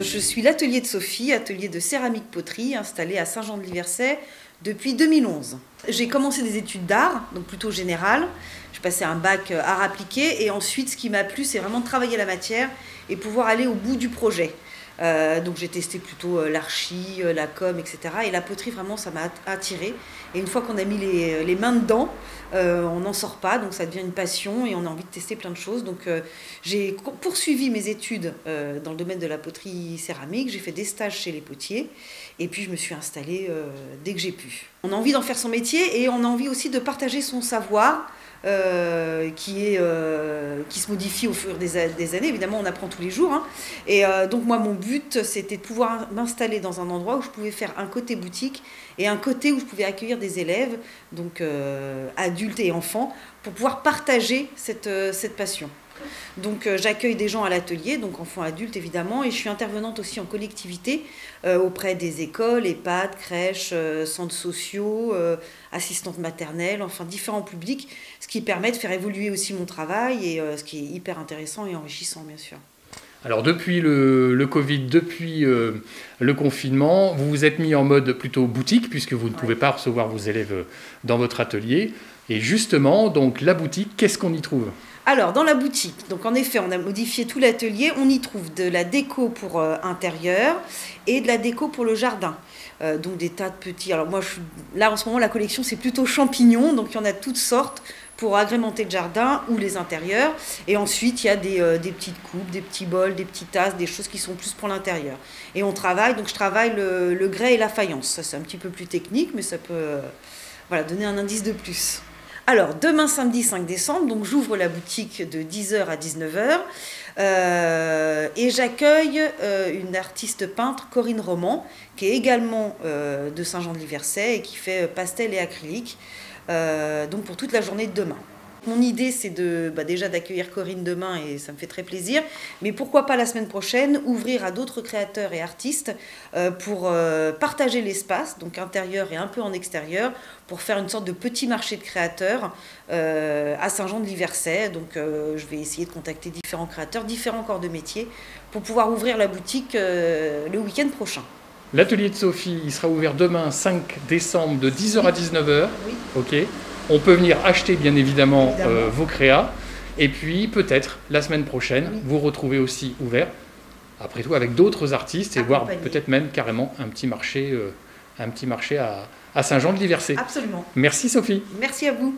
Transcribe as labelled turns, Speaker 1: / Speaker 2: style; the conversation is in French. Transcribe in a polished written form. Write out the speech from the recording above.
Speaker 1: Je suis l'atelier de Sophie, atelier de céramique-poterie installé à Saint-Jean-de-Liversay depuis 2011. J'ai commencé des études d'art, donc plutôt générales. Je passais un bac art appliqué et ensuite ce qui m'a plu c'est vraiment de travailler la matière et pouvoir aller au bout du projet. Donc j'ai testé plutôt l'archi, la com, etc. Et la poterie vraiment ça m'a attirée. Et une fois qu'on a mis les mains dedans, on n'en sort pas, donc ça devient une passion et on a envie de tester plein de choses. Donc j'ai poursuivi mes études dans le domaine de la poterie céramique, j'ai fait des stages chez les potiers et puis je me suis installée dès que j'ai pu. On a envie d'en faire son métier et on a envie aussi de partager son savoir. Qui se modifie au fur des années. Évidemment, on apprend tous les jours. Hein. Et donc, moi, mon but, c'était de pouvoir m'installer dans un endroit où je pouvais faire un côté boutique et un côté où je pouvais accueillir des élèves, donc adultes et enfants, pour pouvoir partager cette passion. Donc j'accueille des gens à l'atelier, donc enfants adultes évidemment, et je suis intervenante aussi en collectivité auprès des écoles, EHPAD, crèches, centres sociaux, assistantes maternelles, enfin différents publics, ce qui permet de faire évoluer aussi mon travail et ce qui est hyper intéressant et enrichissant bien sûr.
Speaker 2: Alors depuis le Covid, depuis le confinement, vous vous êtes mis en mode plutôt boutique puisque vous ne pouvez pas recevoir vos élèves dans votre atelier. Et justement, donc la boutique, qu'est-ce qu'on y trouve ?
Speaker 1: Alors, dans la boutique, donc en effet, on a modifié tout l'atelier. On y trouve de la déco pour intérieur et de la déco pour le jardin. Donc des tas de petits... Alors moi, là en ce moment, la collection, c'est plutôt champignons. Donc il y en a de toutes sortes pour agrémenter le jardin ou les intérieurs. Et ensuite, il y a des petites coupes, des petits bols, des petites tasses, des choses qui sont plus pour l'intérieur. Et on travaille, donc je travaille le grès et la faïence. Ça, c'est un petit peu plus technique, mais ça peut donner un indice de plus. Alors, demain samedi 5 décembre, donc j'ouvre la boutique de 10h à 19h et j'accueille une artiste peintre, Corinne Roman, qui est également de Saint-Jean-de-Liversay et qui fait pastel et acrylique, donc pour toute la journée de demain. Mon idée, c'est déjà d'accueillir Corinne demain et ça me fait très plaisir. Mais pourquoi pas la semaine prochaine, ouvrir à d'autres créateurs et artistes pour partager l'espace, donc intérieur et un peu en extérieur, pour faire une sorte de petit marché de créateurs à Saint-Jean-de-Liversay. Donc je vais essayer de contacter différents créateurs, différents corps de métier, pour pouvoir ouvrir la boutique le week-end prochain.
Speaker 2: L'atelier de Sophie, il sera ouvert demain 5 décembre de 10h à 19h.
Speaker 1: Oui.
Speaker 2: Ok. On peut venir acheter bien évidemment. Vos créas et puis peut-être la semaine prochaine vous retrouvez aussi ouvert après tout avec d'autres artistes et voire peut-être même carrément un petit marché à Saint-Jean-de-Liversay.
Speaker 1: Absolument.
Speaker 2: Merci Sophie.
Speaker 1: Merci à vous.